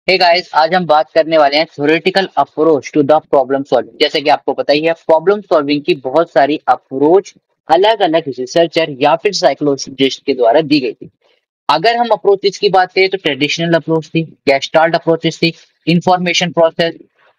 Hey guys, आज हम बात करने वाले हैं theoretical approach to the problem solving. जैसे कि आपको पता ही है, प्रॉब्लम सॉल्विंग की बहुत सारी अप्रोच अलग अलग रिसर्चर या फिर साइकोलॉजिस्ट के द्वारा दी गई थी। अगर हम अप्रोचेस की बात करें तो ट्रेडिशनल अप्रोच थी, गेस्टाल्ट अप्रोचेस थी, इंफॉर्मेशन प्रोसेस,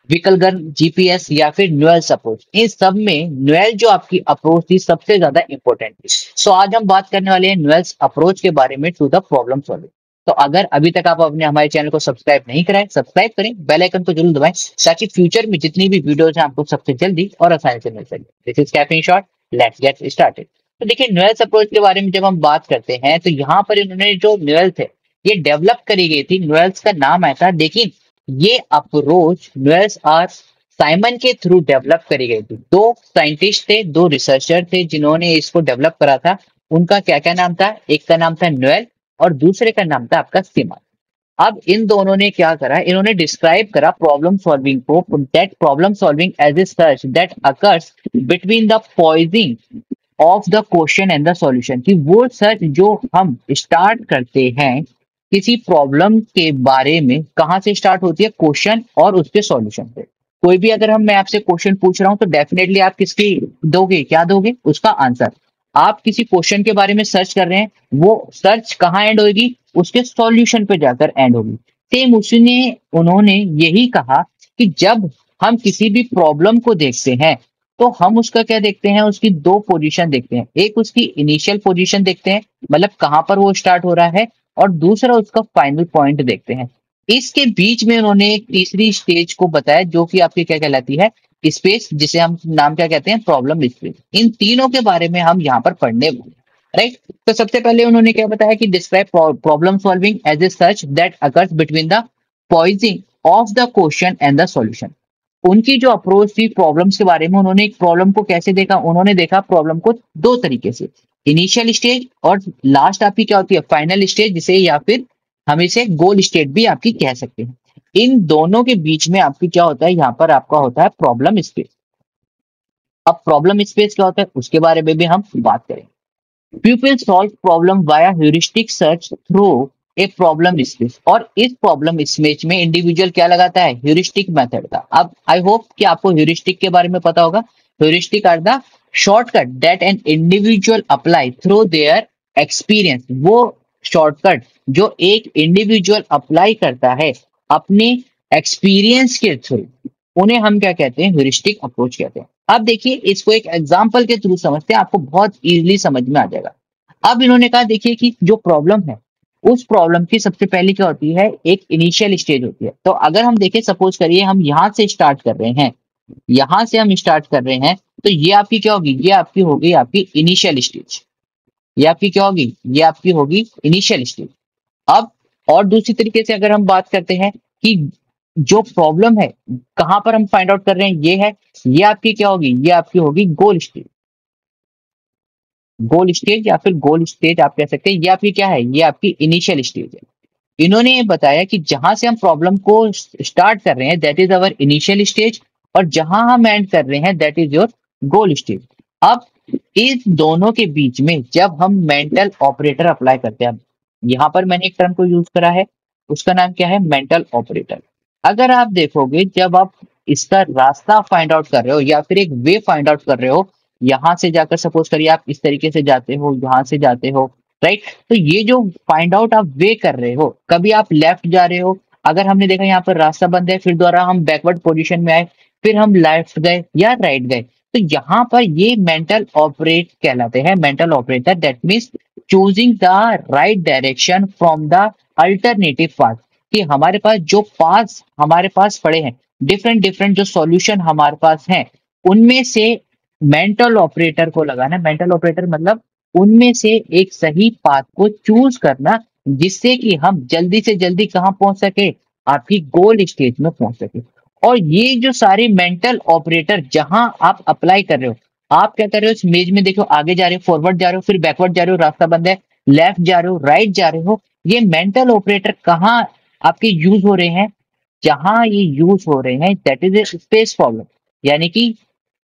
विकलगन, जीपीएस या फिर न्यूएल्स अप्रोच। इन सब में न्यूएल जो आपकी अप्रोच थी सबसे ज्यादा इंपॉर्टेंट थी। सो आज हम बात करने वाले हैं न्यूएल्स अप्रोच के बारे में टू द प्रॉब्लम सॉल्विंग। तो अगर अभी तक आप अपने हमारे चैनल को सब्सक्राइब नहीं कराए, सब्सक्राइब करें, बेल आइकन को जरूर दबाएं ताकि फ्यूचर में जितनी भी वीडियोस हैं आपको सबसे जल्दी और आसानी से मिल सके। This is caffeine shot, let's get started. तो देखिए, न्यूएल्स अप्रोच के बारे में जब हम बात करते हैं तो यहाँ पर इन्होंने जो न्यूएल्स है ये डेवलप करी गई थी। न्यूएल्स का नाम आया था, लेकिन ये अप्रोच न्यूएल्स आर साइमन के थ्रू डेवलप करी गई थी। दो साइंटिस्ट थे, दो रिसर्चर थे जिन्होंने इसको डेवलप करा था। उनका क्या क्या नाम था? एक का नाम था न्यूएल और दूसरे का नाम था आपका सीमन। अब इन दोनों ने क्या करा, इन्होंने डिस्क्राइब करा प्रॉब्लम सॉल्विंग को, that problem solving as a search that occurs between the posing of the question and the solution. कि वो सर्च जो हम स्टार्ट करते हैं किसी प्रॉब्लम के बारे में, कहाँ से स्टार्ट होती है? क्वेश्चन और उसके सॉल्यूशन से। कोई भी अगर मैं आपसे क्वेश्चन पूछ रहा हूं तो डेफिनेटली आप किसकी दोगे, क्या दोगे? उसका आंसर। आप किसी क्वेश्चन के बारे में सर्च कर रहे हैं, वो सर्च कहाँ एंड होगी? उसके सॉल्यूशन पे जाकर एंड होगी। सेम उसी ने उन्होंने यही कहा कि जब हम किसी भी प्रॉब्लम को देखते हैं तो हम उसका क्या देखते हैं? उसकी दो पोजीशन देखते हैं। एक उसकी इनिशियल पोजीशन देखते हैं, मतलब कहां पर वो स्टार्ट हो रहा है, और दूसरा उसका फाइनल पॉइंट देखते हैं। इसके बीच में उन्होंने एक तीसरी स्टेज को बताया जो कि आपकी क्या कहलाती है? स्पेस, जिसे हम नाम क्या कहते हैं? Problem space. इन तीनों के बारे में हम यहाँ पर पढ़ने वाले हैं, राइट? तो सबसे पहले उन्होंने क्या बताया कि describe problem solving as a search that occurs between the posing of the question and the solution. उनकी जो अप्रोच थी प्रॉब्लम्स के बारे में, उन्होंने एक प्रॉब्लम को कैसे देखा? उन्होंने देखा प्रॉब्लम को दो तरीके से, इनिशियल स्टेज और लास्ट आपकी क्या होती है? फाइनल स्टेज, जिसे या फिर हम इसे गोल स्टेट भी आपकी कह सकते हैं। इन दोनों के बीच में आपकी क्या होता है? यहाँ पर आपका होता है प्रॉब्लम स्पेस। अब प्रॉब्लम स्पेस क्या होता है उसके बारे में भी हम बात करेंगे। People solve problem via heuristic search through a problem space. और इस प्रॉब्लम स्पेस में इंडिविजुअल क्या लगाता है? ह्यूरिस्टिक मेथड का। अब आई होप कि आपको ह्यूरिस्टिक के बारे में पता होगा। Heuristic are the shortcut that an individual apply through their experience. वो शॉर्टकट जो एक इंडिविजुअल अप्लाई करता है अपने एक्सपीरियंस के थ्रू, उन्हें हम क्या कहते हैं? ह्यूरिस्टिक अप्रोच कहते हैं। अब देखिए, इसको एक एग्जाम्पल के थ्रू समझते हैं, आपको बहुत इजीली समझ में आ जाएगा। अब इन्होंने कहा, देखिए कि जो प्रॉब्लम है उस प्रॉब्लम की सबसे पहले क्या होती है? एक इनिशियल स्टेज होती है। तो अगर हम देखें, सपोज करिए हम यहां से स्टार्ट कर रहे हैं, यहां से हम स्टार्ट कर रहे हैं, तो ये आपकी क्या होगी? ये आपकी होगी आपकी इनिशियल स्टेज। ये आपकी क्या होगी? ये आपकी होगी इनिशियल स्टेज। अब और दूसरी तरीके से अगर हम बात करते हैं कि जो प्रॉब्लम है कहां पर हम फाइंड आउट कर रहे हैं, ये है, ये आपकी क्या होगी? ये आपकी होगी गोल स्टेज। गोल स्टेज या फिर गोल स्टेज आप कह सकते हैं। ये आपकी क्या है? ये आपकी इनिशियल स्टेज है। इन्होंने ये बताया कि जहां से हम प्रॉब्लम को स्टार्ट कर रहे हैं that is our initial stage, और जहां हम एंड कर रहे हैं that is your goal stage. अब इस दोनों के बीच में जब हम मेंटल ऑपरेटर अप्लाई करते हैं, यहां पर मैंने एक टर्म को यूज करा है, उसका नाम क्या है? Mental operator. अगर आप देखोगे, जब आप इसका रास्ता फाइंड आउट कर रहे हो या फिर एक वे फाइंड आउट कर रहे हो, यहां से जाकर सपोज करिए आप इस तरीके से जाते हो, यहां से जाते हो, राइट? तो ये जो फाइंड आउट आप वे कर रहे हो, कभी आप लेफ्ट जा रहे हो, अगर हमने देखा यहाँ पर रास्ता बंद है, फिर दोबारा हम बैकवर्ड पोजीशन में आए, फिर हम लेफ्ट गए या राइट गए, तो यहाँ पर ये मेंटल ऑपरेट कहलाते हैं। Mental operator that means choosing the right direction from the alternative path. कि हमारे पास जो पास हमारे पास पड़े हैं, डिफरेंट डिफरेंट जो सॉल्यूशन हमारे पास हैं, उनमें से मेंटल ऑपरेटर को लगाना। मेंटल ऑपरेटर मतलब उनमें से एक सही पाथ को चूज करना, जिससे कि हम जल्दी से जल्दी कहाँ पहुंच सके? आपकी गोल स्टेज में पहुंच सके। और ये जो सारे मेंटल ऑपरेटर जहां आप अप्लाई कर रहे हो, आप क्या कर रहे हो? इस इमेज में देखो, आगे जा रहे हो, फॉरवर्ड जा रहे हो, फिर बैकवर्ड जा रहे हो, रास्ता बंद है, लेफ्ट जा रहे हो, राइट जा रहे हो, ये मेंटल ऑपरेटर कहाँ आपके यूज हो रहे हैं? जहां ये यूज हो रहे हैं that is a space problem. यानी कि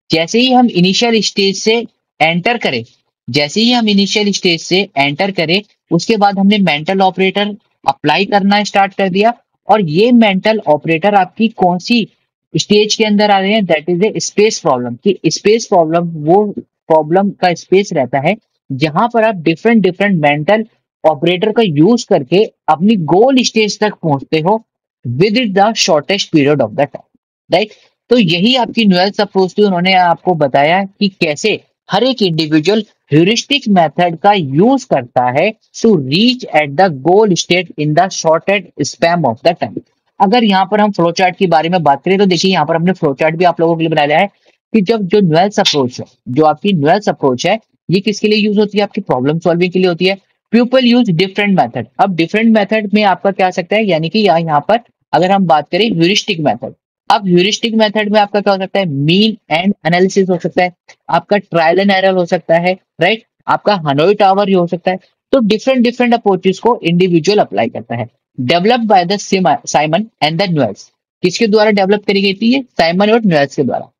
जैसे ही हम इनिशियल स्टेज से एंटर करें, जैसे ही हम इनिशियल स्टेज से एंटर करें, उसके बाद हमने मेंटल ऑपरेटर अप्लाई करना स्टार्ट कर दिया, और ये मेंटल ऑपरेटर आपकी कौन सी स्टेज के अंदर आ रहे हैं, that is a space problem. कि स्पेस प्रॉब्लम वो प्रॉब्लम का स्पेस रहता है जहां पर आप डिफरेंट डिफरेंट मेंटल ऑपरेटर का यूज करके अपनी गोल स्टेज तक पहुंचते हो with in the shortest period of the time, right. तो यही आपकी न्यूएल्स अप्रोच थी। उन्होंने आपको बताया कि कैसे हर एक इंडिविजुअल ह्यूरिस्टिक मेथड का यूज करता है to reach at the goal state in the shortest span of the time. अगर यहाँ पर हम फ्लो चार्ट के बारे में बात करें तो देखिए यहाँ पर हमने फ्लो चार्ट भी आप लोगों के लिए बनाया है कि जब जो न्यूएल्स अप्रोच है, जो आपकी न्यूएल्स अप्रोच है, ये किसके लिए यूज होती है, आपकी प्रॉब्लम सॉल्विंग के लिए होती है। People use different method. अब डिफरेंट मेथड में आपका क्या आ सकता है, यानी कि यहाँ पर अगर हम बात करें ह्यूरिस्टिक मेथड, अब ह्यूरिस्टिक मेथड में आपका क्या हो सकता है, मीन एंड एनालिसिस हो सकता है, आपका ट्रायल एंड एरर हो सकता है, राइट, आपका हनोई टावर ही हो सकता है। तो डिफरेंट डिफरेंट अप्रोचेस को इंडिविजुअल अप्लाई करता है। Developed by the Simon and the Newells. किसके द्वारा डेवलप करी गई थी, ये साइमन और न्यूएल्स के द्वारा।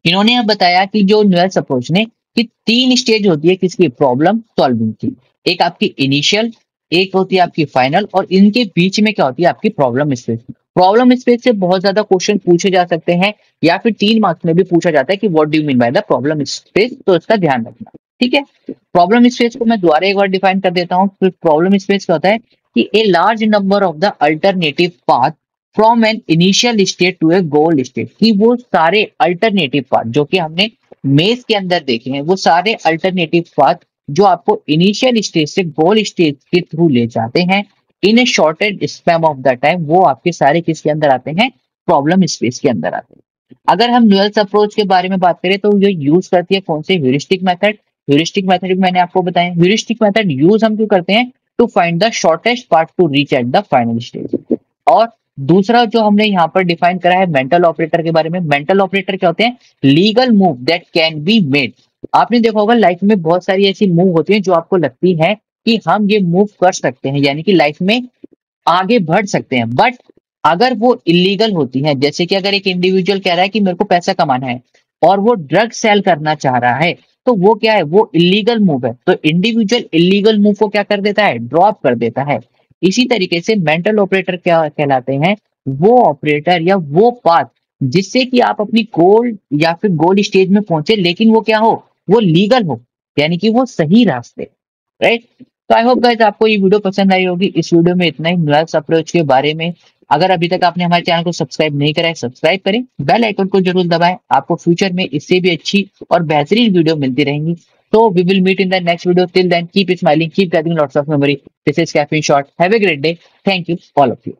इन्होंने अब बताया कि जो न्यूएल्स अप्रोच ने कि 3 स्टेज होती है किसकी, प्रॉब्लम सॉल्विंग की। एक आपकी इनिशियल, एक होती है आपकी फाइनल, और इनके बीच में क्या होती है, आपकी प्रॉब्लम स्पेस। प्रॉब्लम स्पेस से बहुत ज्यादा क्वेश्चन पूछे जा सकते हैं, या फिर 3 मार्क्स में भी पूछा जाता है कि what do you mean by the problem space, तो इसका ध्यान रखना, ठीक है। प्रॉब्लम स्पेस को मैं दोबारा एक बार डिफाइन कर देता हूँ। तो प्रॉब्लम स्पेस क्या होता है कि a large number of the alternative path from an initial state to a goal state. कि वो सारे अल्टरनेटिव पाथ जो कि हमने मेज के अंदर देखे हैं, वो सारे अल्टरनेटिव पाथ जो आपको इनिशियल स्टेज से गोल स्टेज के थ्रू ले जाते हैं in a shortened span of the time, वो आपके सारे किसके अंदर आते हैं, प्रॉब्लम स्पेस के अंदर आते हैं। अगर हम न्यूएल्स अप्रोच के बारे में बात करें तो ये यूज करती है कौन से, ह्यूरिस्टिक मेथड। ह्यूरिस्टिक मेथड मैंने आपको बताया, ह्यूरिस्टिक मेथड यूज हम क्यों करते हैं, to find the shortest path to reach at the final stage. और दूसरा जो हमने यहाँ पर डिफाइन करा है मेंटल ऑपरेटर के बारे में, मेंटल ऑपरेटर क्या होते हैं, legal move that can be made. आपने देखा होगा लाइफ में बहुत सारी ऐसी मूव होती है जो आपको लगती है कि हम ये मूव कर सकते हैं, यानी कि लाइफ में आगे बढ़ सकते हैं, बट अगर वो इलीगल होती है, जैसे कि अगर एक इंडिविजुअल कह रहा है कि मेरे को पैसा कमाना है और वो ड्रग सेल करना चाह रहा है, तो वो क्या है, वो इलीगल मूव है। तो इंडिविजुअल इलीगल मूव को क्या कर देता है, ड्रॉप कर देता है। इसी तरीके से मेंटल ऑपरेटर क्या कहलाते हैं, वो ऑपरेटर या वो पाथ जिससे कि आप अपनी गोल या फिर गोल स्टेज में पहुंचे, लेकिन वो क्या हो, वो लीगल हो, यानी कि वो सही रास्ते, राइट। तो आई होप गाइस आपको ये वीडियो पसंद आई होगी। इस वीडियो में इतना ही न्यूएल्स अप्रोच के बारे में। अगर अभी तक आपने हमारे चैनल को सब्सक्राइब नहीं करा है, सब्सक्राइब करें, बेल आइकन को जरूर दबाएं। आपको फ्यूचर में इससे भी अच्छी और बेहतरीन वीडियो मिलती रहेंगी। तो we will meet in the next video. Till then keep smiling, keep getting lots of memory. This is caffeine shot. Have a great day. Thank you all of you.